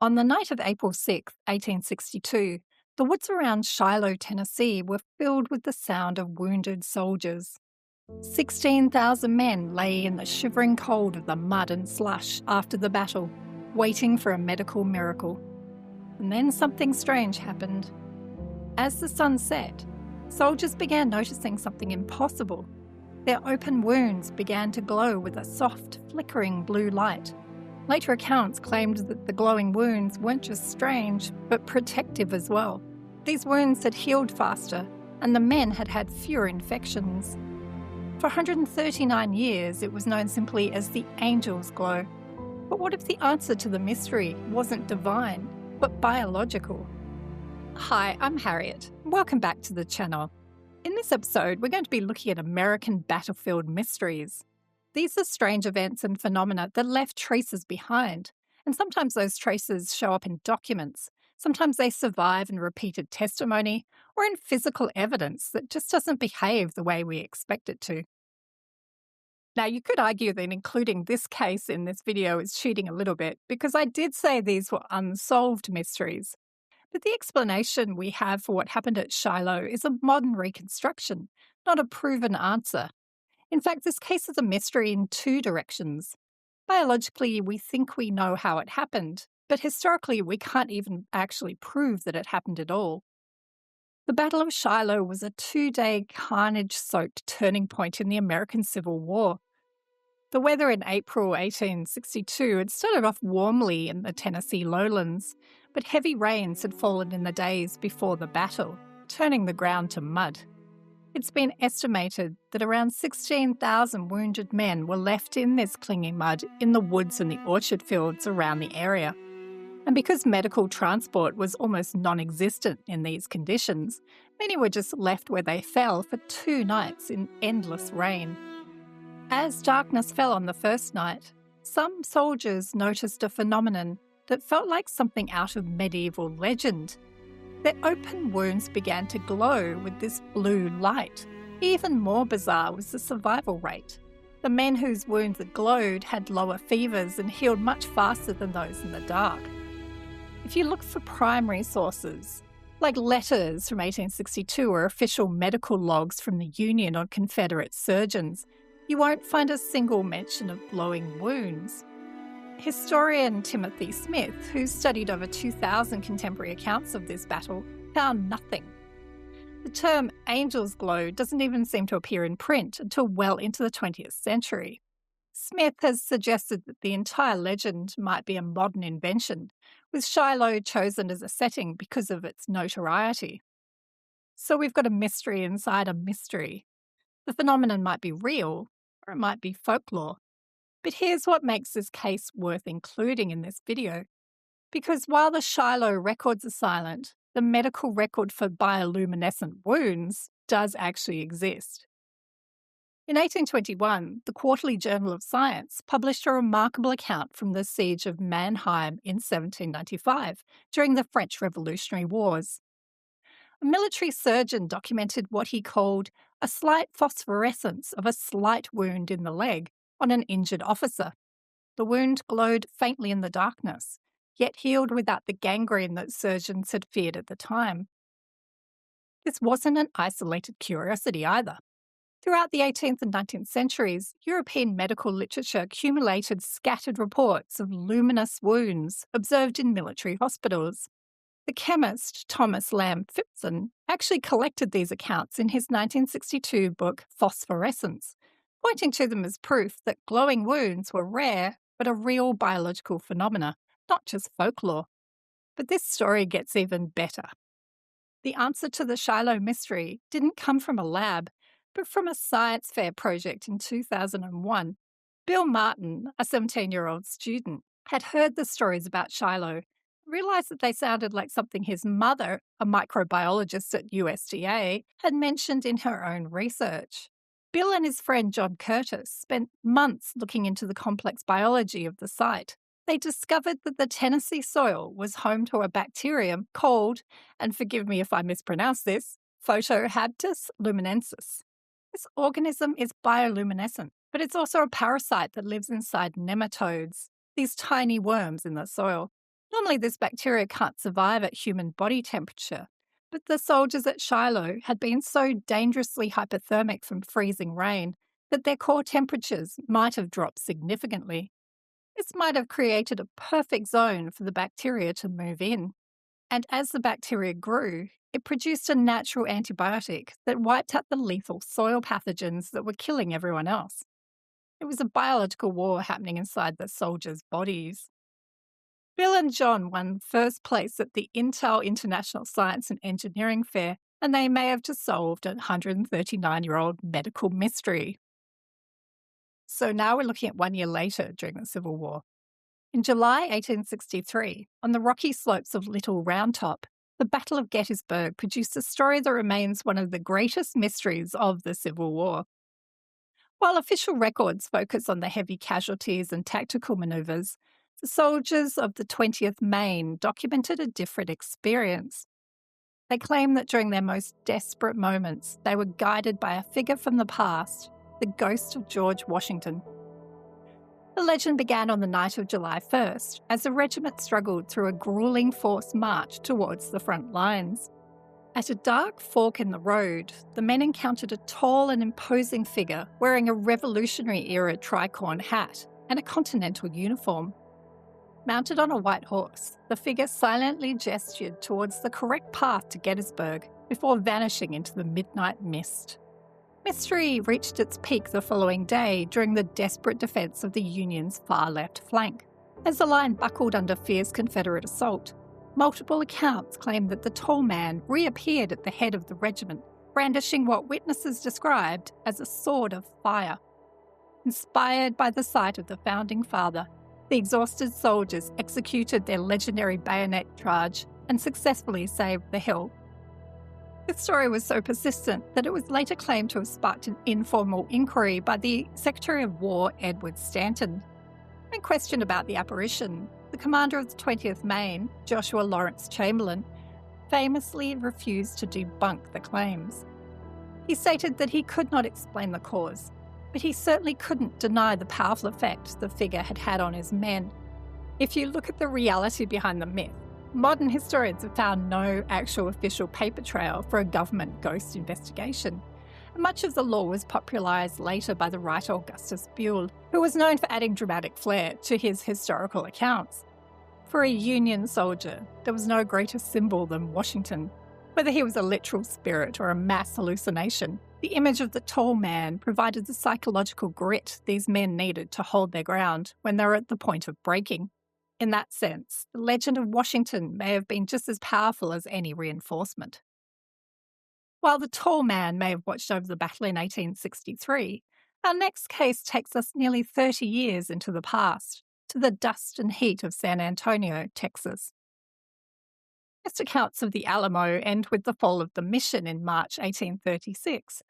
On the night of April 6, 1862, the woods around Shiloh, Tennessee were filled with the sound of wounded soldiers. 16,000 men lay in the shivering cold of the mud and slush after the battle, waiting for a medical miracle. And then something strange happened. As the sun set, soldiers began noticing something impossible. Their open wounds began to glow with a soft, flickering blue light. Later accounts claimed that the glowing wounds weren't just strange, but protective as well. These wounds had healed faster, and the men had had fewer infections. For 139 years, it was known simply as the angel's glow. But what if the answer to the mystery wasn't divine, but biological? Hi, I'm Harriet. Welcome back to the channel. In this episode, we're going to be looking at American battlefield mysteries. These are strange events and phenomena that left traces behind, and sometimes those traces show up in documents. Sometimes they survive in repeated testimony or in physical evidence that just doesn't behave the way we expect it to. Now, you could argue that including this case in this video is cheating a little bit, because I did say these were unsolved mysteries. But the explanation we have for what happened at Shiloh is a modern reconstruction, not a proven answer. In fact, this case is a mystery in two directions. Biologically, we think we know how it happened, but historically, we can't even actually prove that it happened at all. The Battle of Shiloh was a 2-day carnage-soaked turning point in the American Civil War. The weather in April 1862 had started off warmly in the Tennessee lowlands, but heavy rains had fallen in the days before the battle, turning the ground to mud. It's been estimated that around 16,000 wounded men were left in this clinging mud in the woods and the orchard fields around the area. And because medical transport was almost non-existent in these conditions, many were just left where they fell for 2 nights in endless rain. As darkness fell on the first night, some soldiers noticed a phenomenon that felt like something out of medieval legend. Their open wounds began to glow with this blue light. Even more bizarre was the survival rate. The men whose wounds had glowed had lower fevers and healed much faster than those in the dark. If you look for primary sources, like letters from 1862 or official medical logs from the Union or Confederate surgeons, you won't find a single mention of glowing wounds. Historian Timothy Smith, who's studied over 2,000 contemporary accounts of this battle, found nothing. The term angel's glow doesn't even seem to appear in print until well into the 20th century. Smith has suggested that the entire legend might be a modern invention, with Shiloh chosen as a setting because of its notoriety. So we've got a mystery inside a mystery. The phenomenon might be real, or it might be folklore. But here's what makes this case worth including in this video. Because while the Shiloh records are silent, the medical record for bioluminescent wounds does actually exist. In 1821, the Quarterly Journal of Science published a remarkable account from the siege of Mannheim in 1795 during the French Revolutionary Wars. A military surgeon documented what he called a slight phosphorescence of a slight wound in the leg on an injured officer. The wound glowed faintly in the darkness, yet healed without the gangrene that surgeons had feared at the time. This wasn't an isolated curiosity either. Throughout the 18th and 19th centuries, European medical literature accumulated scattered reports of luminous wounds observed in military hospitals. The chemist Thomas Lamb Phipson actually collected these accounts in his 1962 book Phosphorescence, pointing to them as proof that glowing wounds were rare but a real biological phenomena, not just folklore. But this story gets even better. The answer to the Shiloh mystery didn't come from a lab, but from a science fair project in 2001. Bill Martin, a 17-year-old student, had heard the stories about Shiloh, realised that they sounded like something his mother, a microbiologist at USDA, had mentioned in her own research. Bill and his friend John Curtis spent months looking into the complex biology of the site. They discovered that the Tennessee soil was home to a bacterium called, and forgive me if I mispronounce this, Photohabtus luminensis. This organism is bioluminescent, but it's also a parasite that lives inside nematodes, these tiny worms in the soil. Normally, this bacteria can't survive at human body temperature, but the soldiers at Shiloh had been so dangerously hypothermic from freezing rain that their core temperatures might have dropped significantly. This might have created a perfect zone for the bacteria to move in. And as the bacteria grew, it produced a natural antibiotic that wiped out the lethal soil pathogens that were killing everyone else. It was a biological war happening inside the soldiers' bodies. Bill and John won first place at the Intel International Science and Engineering Fair, and they may have just solved a 139-year-old medical mystery. So now we're looking at 1 year later during the Civil War. In July 1863, on the rocky slopes of Little Round Top, the Battle of Gettysburg produced a story that remains one of the greatest mysteries of the Civil War. While official records focus on the heavy casualties and tactical manoeuvres, the soldiers of the 20th Maine documented a different experience. They claim that during their most desperate moments, they were guided by a figure from the past, the ghost of George Washington. The legend began on the night of July 1st, as the regiment struggled through a grueling forced march towards the front lines. At a dark fork in the road, the men encountered a tall and imposing figure wearing a Revolutionary-era tricorn hat and a Continental uniform. Mounted on a white horse, the figure silently gestured towards the correct path to Gettysburg before vanishing into the midnight mist. Mystery reached its peak the following day during the desperate defence of the Union's far left flank. As the line buckled under fierce Confederate assault, multiple accounts claimed that the tall man reappeared at the head of the regiment, brandishing what witnesses described as a sword of fire. Inspired by the sight of the founding father, the exhausted soldiers executed their legendary bayonet charge and successfully saved the hill. This story was so persistent that it was later claimed to have sparked an informal inquiry by the Secretary of War, Edward Stanton. When questioned about the apparition, the commander of the 20th Maine, Joshua Lawrence Chamberlain, famously refused to debunk the claims. He stated that he could not explain the cause, but he certainly couldn't deny the powerful effect the figure had had on his men. If you look at the reality behind the myth, modern historians have found no actual official paper trail for a government ghost investigation. Much of the lore was popularised later by the writer Augustus Buell, who was known for adding dramatic flair to his historical accounts. For a Union soldier, there was no greater symbol than Washington. Whether he was a literal spirit or a mass hallucination, the image of the tall man provided the psychological grit these men needed to hold their ground when they were at the point of breaking. In that sense, the legend of Washington may have been just as powerful as any reinforcement. While the tall man may have watched over the battle in 1863, our next case takes us nearly 30 years into the past, to the dust and heat of San Antonio, Texas. Most accounts of the Alamo end with the fall of the mission in March 1836.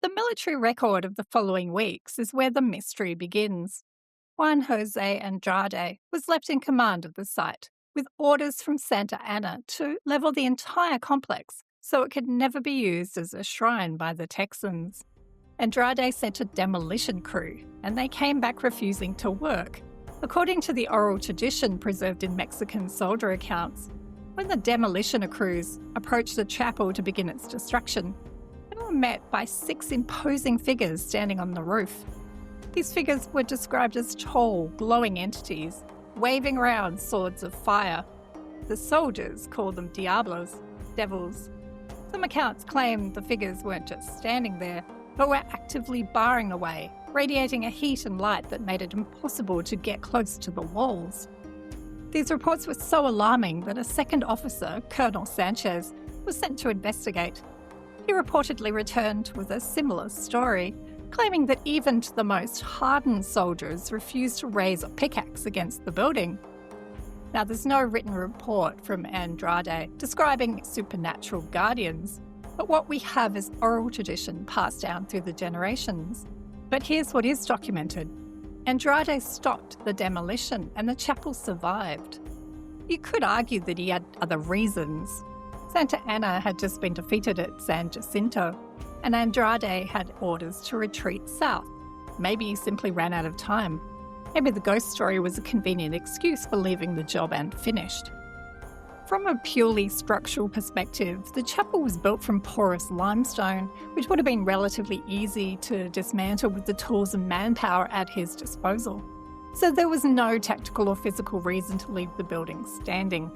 The military record of the following weeks is where the mystery begins. Juan Jose Andrade was left in command of the site, with orders from Santa Anna to level the entire complex so it could never be used as a shrine by the Texans. Andrade sent a demolition crew, and they came back refusing to work. According to the oral tradition preserved in Mexican soldier accounts, when the demolition crews approached the chapel to begin its destruction, they were met by 6 imposing figures standing on the roof. These figures were described as tall, glowing entities, waving around swords of fire. The soldiers called them diablos, devils. Some accounts claim the figures weren't just standing there, but were actively barring the way, radiating a heat and light that made it impossible to get close to the walls. These reports were so alarming that a second officer, Colonel Sanchez, was sent to investigate. He reportedly returned with a similar story, claiming that even the most hardened soldiers refused to raise a pickaxe against the building. Now, there's no written report from Andrade describing supernatural guardians, but what we have is oral tradition passed down through the generations. But here's what is documented. Andrade stopped the demolition and the chapel survived. You could argue that he had other reasons. Santa Anna had just been defeated at San Jacinto, and Andrade had orders to retreat south. Maybe he simply ran out of time. Maybe the ghost story was a convenient excuse for leaving the job unfinished. From a purely structural perspective, the chapel was built from porous limestone, which would have been relatively easy to dismantle with the tools and manpower at his disposal. So there was no tactical or physical reason to leave the building standing.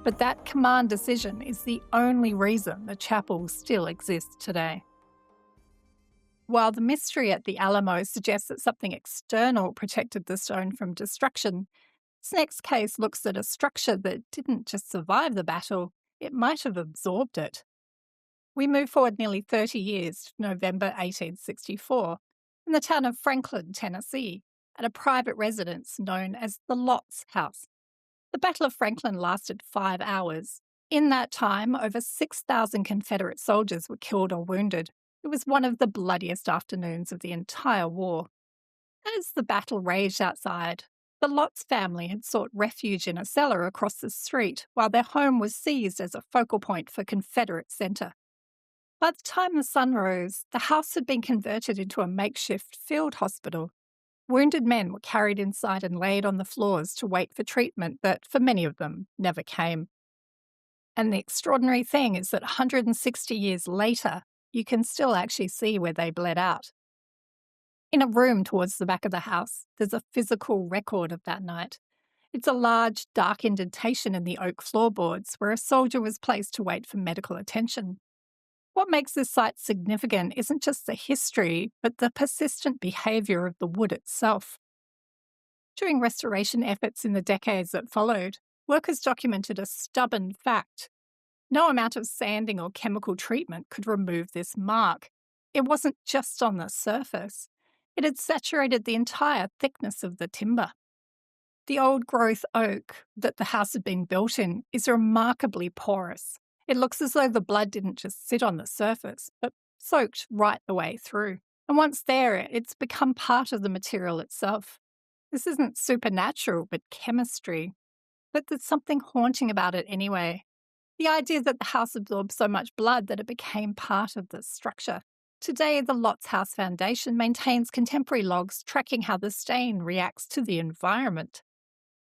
But that command decision is the only reason the chapel still exists today. While the mystery at the Alamo suggests that something external protected the stone from destruction, this next case looks at a structure that didn't just survive the battle, it might have absorbed it. We move forward nearly 30 years to November 1864, in the town of Franklin, Tennessee, at a private residence known as the Lotz house. The Battle of Franklin lasted 5 hours. In that time, over 6,000 Confederate soldiers were killed or wounded. It was one of the bloodiest afternoons of the entire war. As the battle raged outside, the Lotz family had sought refuge in a cellar across the street while their home was seized as a focal point for Confederate center. By the time the sun rose, the house had been converted into a makeshift field hospital. Wounded men were carried inside and laid on the floors to wait for treatment that, for many of them, never came. And the extraordinary thing is that 160 years later, you can still actually see where they bled out. In a room towards the back of the house, there's a physical record of that night. It's a large, dark indentation in the oak floorboards where a soldier was placed to wait for medical attention. What makes this site significant isn't just the history, but the persistent behaviour of the wood itself. During restoration efforts in the decades that followed, workers documented a stubborn fact. No amount of sanding or chemical treatment could remove this mark. It wasn't just on the surface. It had saturated the entire thickness of the timber. The old-growth oak that the house had been built in is remarkably porous. It looks as though the blood didn't just sit on the surface, but soaked right the way through. And once there, it's become part of the material itself. This isn't supernatural, but chemistry. But there's something haunting about it anyway. The idea that the house absorbed so much blood that it became part of the structure. Today, the Lotz House Foundation maintains contemporary logs tracking how the stain reacts to the environment.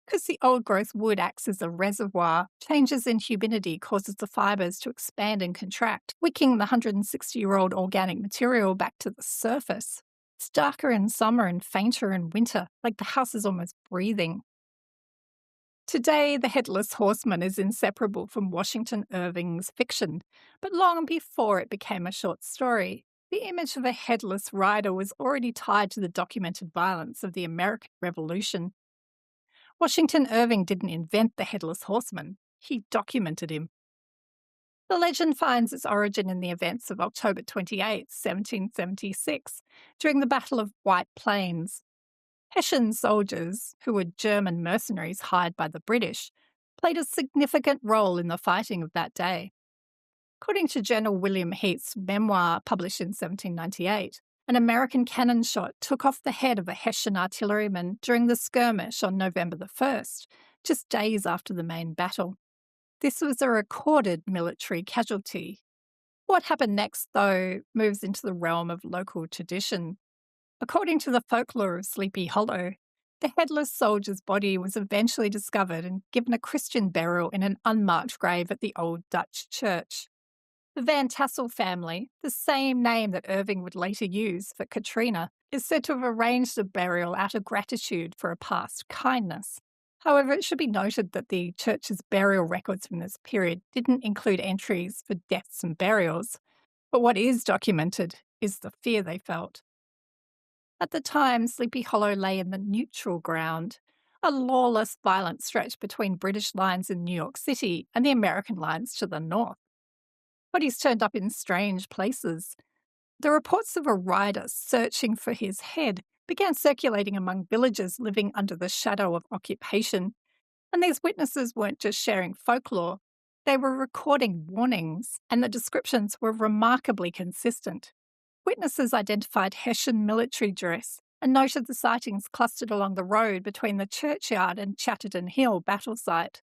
Because the old-growth wood acts as a reservoir, changes in humidity causes the fibres to expand and contract, wicking the 160-year-old organic material back to the surface. It's darker in summer and fainter in winter, like the house is almost breathing. Today, the Headless Horseman is inseparable from Washington Irving's fiction, but long before it became a short story, the image of a headless rider was already tied to the documented violence of the American Revolution. Washington Irving didn't invent the Headless Horseman, he documented him. The legend finds its origin in the events of October 28, 1776, during the Battle of White Plains. Hessian soldiers, who were German mercenaries hired by the British, played a significant role in the fighting of that day. According to General William Heath's memoir published in 1798, an American cannon shot took off the head of a Hessian artilleryman during the skirmish on November the 1st, just days after the main battle. This was a recorded military casualty. What happened next, though, moves into the realm of local tradition. According to the folklore of Sleepy Hollow, the headless soldier's body was eventually discovered and given a Christian burial in an unmarked grave at the Old Dutch Church. The Van Tassel family, the same name that Irving would later use for Katrina, is said to have arranged the burial out of gratitude for a past kindness. However, it should be noted that the church's burial records from this period didn't include entries for deaths and burials, but what is documented is the fear they felt. At the time, Sleepy Hollow lay in the neutral ground, a lawless, violent stretch between British lines in New York City and the American lines to the north. Bodies turned up in strange places. The reports of a rider searching for his head began circulating among villagers living under the shadow of occupation, and these witnesses weren't just sharing folklore, they were recording warnings, and the descriptions were remarkably consistent. Witnesses identified Hessian military dress and noted the sightings clustered along the road between the churchyard and Chatterton Hill battle site.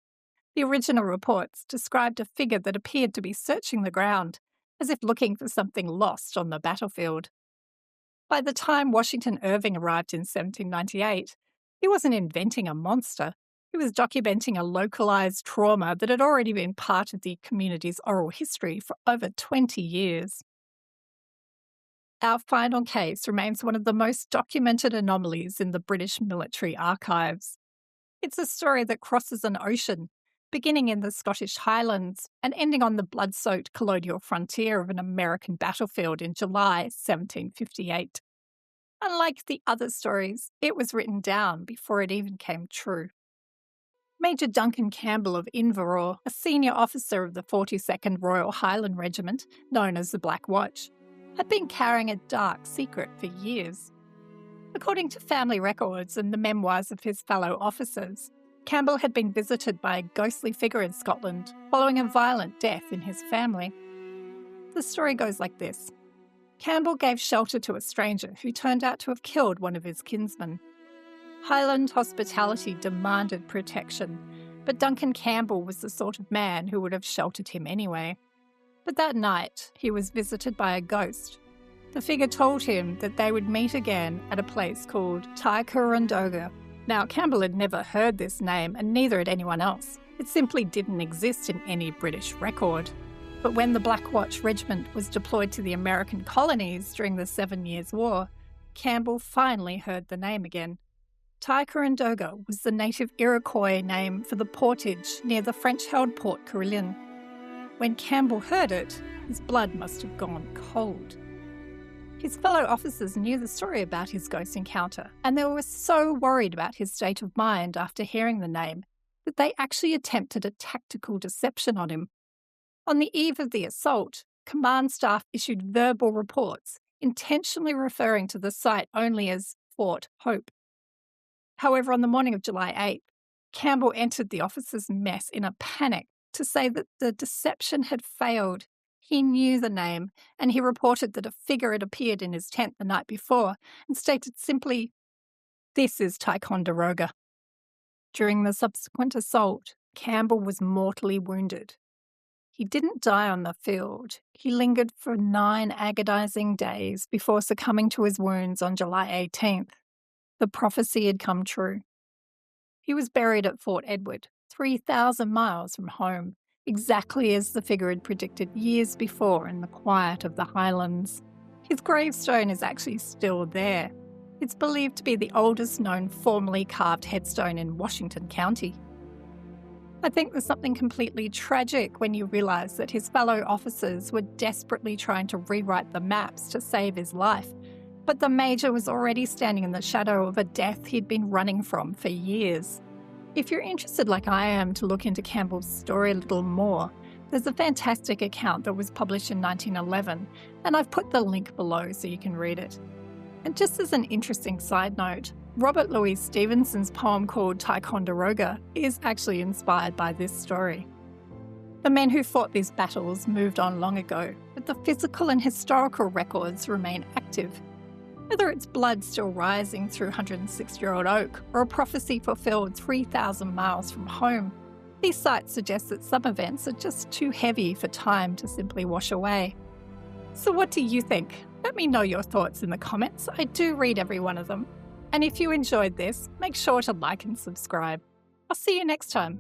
The original reports described a figure that appeared to be searching the ground, as if looking for something lost on the battlefield. By the time Washington Irving arrived in 1798, He wasn't inventing a monster. He was documenting a localized trauma that had already been part of the community's oral history for over 20 years. Our final case remains one of the most documented anomalies in the British military archives. It's a story that crosses an ocean, beginning in the Scottish Highlands and ending on the blood-soaked colonial frontier of an American battlefield in July 1758. Unlike the other stories, it was written down before it even came true. Major Duncan Campbell of Inverawe, a senior officer of the 42nd Royal Highland Regiment, known as the Black Watch, had been carrying a dark secret for years. According to family records and the memoirs of his fellow officers, Campbell had been visited by a ghostly figure in Scotland following a violent death in his family. The story goes like this. Campbell gave shelter to a stranger who turned out to have killed one of his kinsmen. Highland hospitality demanded protection, but Duncan Campbell was the sort of man who would have sheltered him anyway. But that night, he was visited by a ghost. The figure told him that they would meet again at a place called Ticonderoga. Now, Campbell had never heard this name, and neither had anyone else. It simply didn't exist in any British record. But when the Black Watch Regiment was deployed to the American colonies during the 7 Years' War, Campbell finally heard the name again. Ticonderoga was the native Iroquois name for the portage near the French-held Port Carillon. When Campbell heard it, his blood must have gone cold. His fellow officers knew the story about his ghost encounter, and they were so worried about his state of mind after hearing the name that they actually attempted a tactical deception on him. On the eve of the assault, command staff issued verbal reports, intentionally referring to the site only as Fort Hope. However, on the morning of July 8th, Campbell entered the officers' mess in a panic to say that the deception had failed. He knew the name, and he reported that a figure had appeared in his tent the night before and stated simply, "This is Ticonderoga." During the subsequent assault, Campbell was mortally wounded. He didn't die on the field. He lingered for 9 agonizing days before succumbing to his wounds on July 18th. The prophecy had come true. He was buried at Fort Edward, 3,000 miles from home, exactly as the figure had predicted years before in the quiet of the Highlands. His gravestone is actually still there. It's believed to be the oldest known formally carved headstone in Washington County. I think there's something completely tragic when you realise that his fellow officers were desperately trying to rewrite the maps to save his life, but the Major was already standing in the shadow of a death he'd been running from for years. If you're interested like I am to look into Campbell's story a little more, there's a fantastic account that was published in 1911, and I've put the link below so you can read it. And just as an interesting side note, Robert Louis Stevenson's poem called Ticonderoga is actually inspired by this story. The men who fought these battles moved on long ago, but the physical and historical records remain active. Whether it's blood still rising through 106-year-old oak or a prophecy fulfilled 3,000 miles from home, these sites suggest that some events are just too heavy for time to simply wash away. So what do you think? Let me know your thoughts in the comments. I do read every one of them. And if you enjoyed this, make sure to like and subscribe. I'll see you next time.